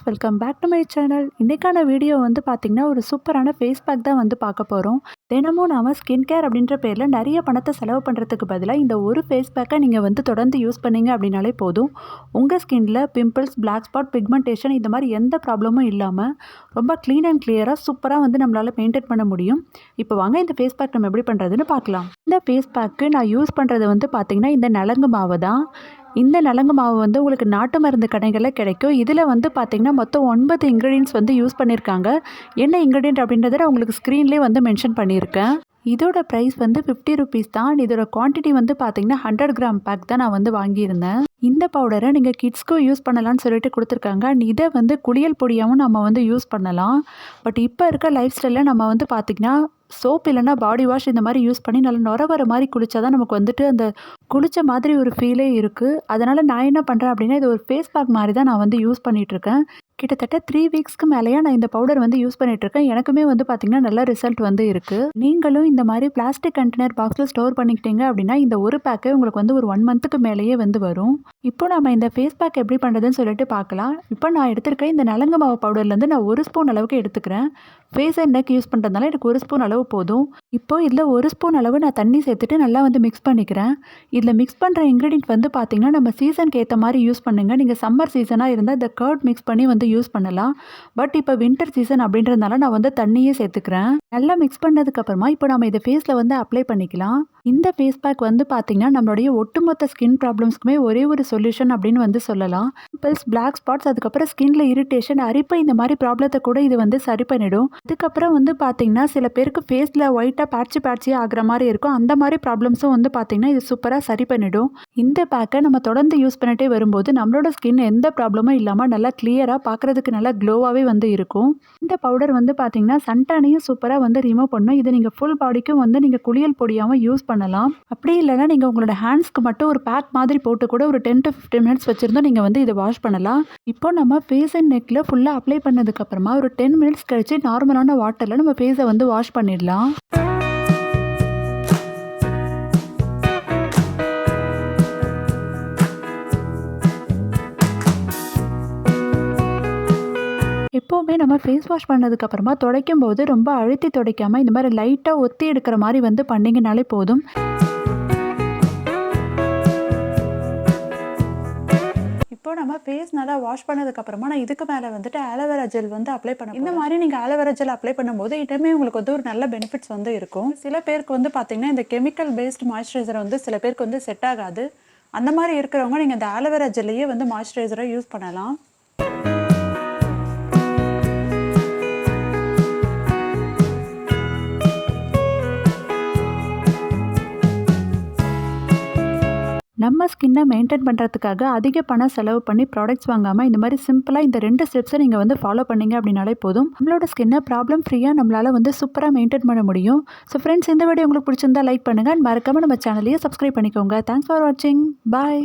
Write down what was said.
Welcome back to my channel. இன்றைக்கான video வந்து பார்த்திங்கன்னா ஒரு சூப்பரான ஃபேஸ் பேக் தான் வந்து பார்க்க போகிறோம். தினமும் நாம் ஸ்கின் கேர் அப்படின்ற பேரில் நிறைய பணத்தை செலவு பண்ணுறதுக்கு பதிலாக இந்த ஒரு ஃபேஸ் பேக்கை நீங்கள் வந்து தொடர்ந்து யூஸ் பண்ணீங்க அப்படின்னாலே போதும். உங்கள் ஸ்கின்னில் பிம்பிள்ஸ், பிளாக் ஸ்பாட், பிக்மெண்டேஷன் இந்த மாதிரி எந்த ப்ராப்ளமும் இல்லாமல் ரொம்ப க்ளீன் அண்ட் கிளியராக சூப்பராக வந்து நம்மளால் மெயின்டைன் பண்ண முடியும். இப்போ வாங்க இந்த ஃபேஸ் பேக் நம்ம எப்படி பண்ணுறதுன்னு பார்க்கலாம். இந்த ஃபேஸ் பேக்கு நான் யூஸ் பண்ணுறது வந்து பார்த்திங்கன்னா இந்த நலங்கு மாவு தான். இந்த நலங்கு மாவு வந்து உங்களுக்கு நாட்டு மருந்து கடைகளில் கிடைக்கும். இதில் வந்து பார்த்திங்கன்னா மொத்தம் 9 இன்க்ரீடியன்ட்ஸ் வந்து யூஸ் பண்ணியிருக்காங்க. என்ன இன்க்ரீடியன்ட் அப்படின்றத நான் உங்களுக்கு ஸ்க்ரீன்லேயே வந்து மென்ஷன் பண்ணியிருக்கேன். இதோட ப்ரைஸ் வந்து 50 ருபீஸ் தான். இதோட குவான்டிட்டி வந்து பார்த்திங்கன்னா 100 கிராம் பேக் தான் நான் வந்து வாங்கியிருந்தேன். இந்த பவுடரை நீங்கள் கிட்ஸ்க்கும் யூஸ் பண்ணலான்னு சொல்லிட்டு கொடுத்துருக்காங்க. அண்ட் இதை வந்து குளியல் பொடியாகவும் நம்ம வந்து யூஸ் பண்ணலாம். பட் இப்போ இருக்க லைஃப் ஸ்டைலில் நம்ம வந்து பார்த்திங்கன்னா சோப் இல்லைனா பாடி வாஷ் இந்த மாதிரி யூஸ் பண்ணி நல்லா நுர வர மாதிரி குளிச்சா தான் நமக்கு வந்துட்டு அந்த குளித்த மாதிரி ஒரு ஃபீலே இருக்குது. அதனால் நான் என்ன பண்ணுறேன் அப்படின்னா இது ஒரு ஃபேஸ் பேக் மாதிரி தான் நான் வந்து யூஸ் பண்ணிகிட்ருக்கேன். கிட்டத்தட்ட 3 வீக்ஸ்க்கு மேலேயே நான் இந்த பவுடர் வந்து யூஸ் பண்ணிகிட்ருக்கேன். எனக்குமே வந்து பார்த்திங்கன்னா நல்ல ரிசல்ட் வந்து இருக்குது. நீங்களும் இந்த மாதிரி பிளாஸ்டிக் கண்டெய்னர் பாக்ஸில் ஸ்டோர் பண்ணிக்கிட்டீங்க அப்படின்னா இந்த ஒரு பேக்கே உங்களுக்கு வந்து ஒரு 1 மந்த்துக்கு மேலேயே வந்து வரும். இப்போ நம்ம இந்த ஃபேஸ் பேக் எப்படி பண்ணுறதுன்னு சொல்லிட்டு பார்க்கலாம். இப்போ நான் எடுத்துருக்கேன் இந்த நலங்கு மாவு பவுடர்லேருந்து நான் 1 ஸ்பூன் அளவுக்கு எடுத்துக்கிறேன். ஃபேஸ் அண்ட் நெக் யூஸ் பண்ணுறதுனால எனக்கு 1 ஸ்பூன் அளவு போதும். இப்போ இதில் 1 ஸ்பூன் அளவு நான் தண்ணி சேர்த்துட்டு நல்லா வந்து மிக்ஸ் பண்ணிக்கிறேன். இதில் மிக்ஸ் பண்ணுற இன்க்ரீடியன்ட் வந்து பார்த்திங்கன்னா நம்ம சீசனுக்கு ஏற்ற மாதிரி யூஸ் பண்ணுங்கள். நீங்கள் சம்மர் சீசனாக இருந்தால் இந்த கர்ட் மிக்ஸ் பண்ணி வந்து யூஸ் பண்ணலாம். பட் இப்போ வின்டர் சீசன் அப்படின்றதுனால நான் வந்து தண்ணியே சேர்த்துக்கிறேன். நல்லா மிக்ஸ் பண்ணதுக்கப்புறமா இப்போ நம்ம இதை ஃபேஸில் வந்து அப்ளை பண்ணிக்கலாம். இந்த ஃபேஸ் பேக் வந்து பார்த்திங்கன்னா நம்மளுடைய ஒட்டுமொத்த ஸ்கின் ப்ராப்ளம்ஸ்க்குமே ஒரே ஒரு சொல்யூஷன் அப்படின்னு வந்து சொல்லலாம். பிம்பிள்ஸ், பிளாக் ஸ்பாட்ஸ், அதுக்கப்புறம் ஸ்கின்ல இரிட்டேஷன், அரிப்பு இந்த மாதிரி ப்ராப்ளத்தை கூட இது வந்து சரி பண்ணிடும். அதுக்கப்புறம் வந்து பார்த்திங்கன்னா சில பேருக்கு ஃபேஸில் ஒயிட்டாக பேட்சியாக ஆகிற மாதிரி இருக்கும். அந்த மாதிரி ப்ராப்ளம்ஸும் வந்து பார்த்திங்கன்னா இது சூப்பராக சரி பண்ணிடும். இந்த பேக்கை நம்ம தொடர்ந்து யூஸ் பண்ணிட்டே வரும்போது நம்மளோட ஸ்கின் எந்த ப்ராப்ளமும் இல்லாமல் நல்லா கிளியராக பார்க்குறதுக்கு நல்லா க்ளோவாகவே வந்து இருக்கும். இந்த பவுடர் வந்து பார்த்திங்கன்னா சன்டானையும் சூப்பராக வந்து ரிமூவ் பண்ணும். இது நீங்கள் ஃபுல் பாடிக்கும் வந்து நீங்கள் குளியல் பொடியாகவும் யூஸ் பண்ணலாம். அப்படி இல்லைனா நீங்கள் உங்களோட ஹேண்ட்ஸ்க்கு மட்டும் ஒரு பேக் மாதிரி போட்டு கூட ஒரு 10 to 15 மினிட்ஸ் வச்சுருந்தோம் நீங்கள் வந்து இதை வாஷ் பண்ணலாம். இப்போ நம்ம ஃபேஸ் அண்ட் நெக்கில் ஃபுல்லாக அப்ளை பண்ணதுக்கப்புறமா ஒரு 10 மினிட்ஸ் கழிச்சு நார்மலான வாட்டரில் நம்ம ஃபேஸை வந்து வாஷ் பண்ணிடலாம். எப்போவுமே நம்ம ஃபேஸ் வாஷ் பண்ணதுக்கப்புறமா துடைக்கும் போது ரொம்ப அழுத்தி துடைக்காமல் இந்த மாதிரி லைட்டாக ஒத்தி எடுக்கிற மாதிரி வந்து பண்ணிங்கனாலே போதும். இப்போ நம்ம ஃபேஸ் நல்லா வாஷ் பண்ணதுக்கப்புறமா நான் இதுக்கு மேலே வந்துட்டு ஆலோவேரா ஜெல் வந்து அப்ளை பண்ண. இந்த மாதிரி நீங்கள் ஆலோவேரா ஜெல் அப்ளை பண்ணும்போது இதுவுமே உங்களுக்கு வந்து ஒரு நல்ல பெனிஃபிட்ஸ் வந்து இருக்கும். சில பேருக்கு வந்து பார்த்திங்கன்னா இந்த கெமிக்கல் பேஸ்டு மாய்ஸ்சரைசர் வந்து சில பேருக்கு வந்து செட் ஆகாது. அந்த மாதிரி இருக்கிறவங்க நீங்கள் இந்த ஆலோவேரா ஜெல்லையே வந்து மாய்ஸ்சரைசராக யூஸ் பண்ணலாம். நம்ம ஸ்கின்னை மெயின்டைன் பண்ணுறதுக்காக அதிக பணம் செலவு பண்ணி ப்ராடக்ட்ஸ் வாங்காமல் இந்த மாதிரி சிம்பிளாக இந்த 2 ஸ்டெப்ஸை நீங்கள் வந்து ஃபாலோ பண்ணிங்க அப்படின்னாலே போதும். நம்மளோட ஸ்கின்னை ப்ராப்ளம் ஃப்ரீயாக நம்மளால் வந்து சூப்பராக மெயின்டைன் பண்ண முடியும். ஸோ ஃப்ரெண்ட்ஸ், இந்த வீடியோ உங்களுக்கு பிடிச்சிருந்தா லைக் பண்ணுங்கள். மறக்காமல் நம்ம சேனலையே சப்ஸ்கிரைப் பண்ணிக்கோங்க. தேங்க்ஸ் ஃபார் வாட்சிங். பாய்.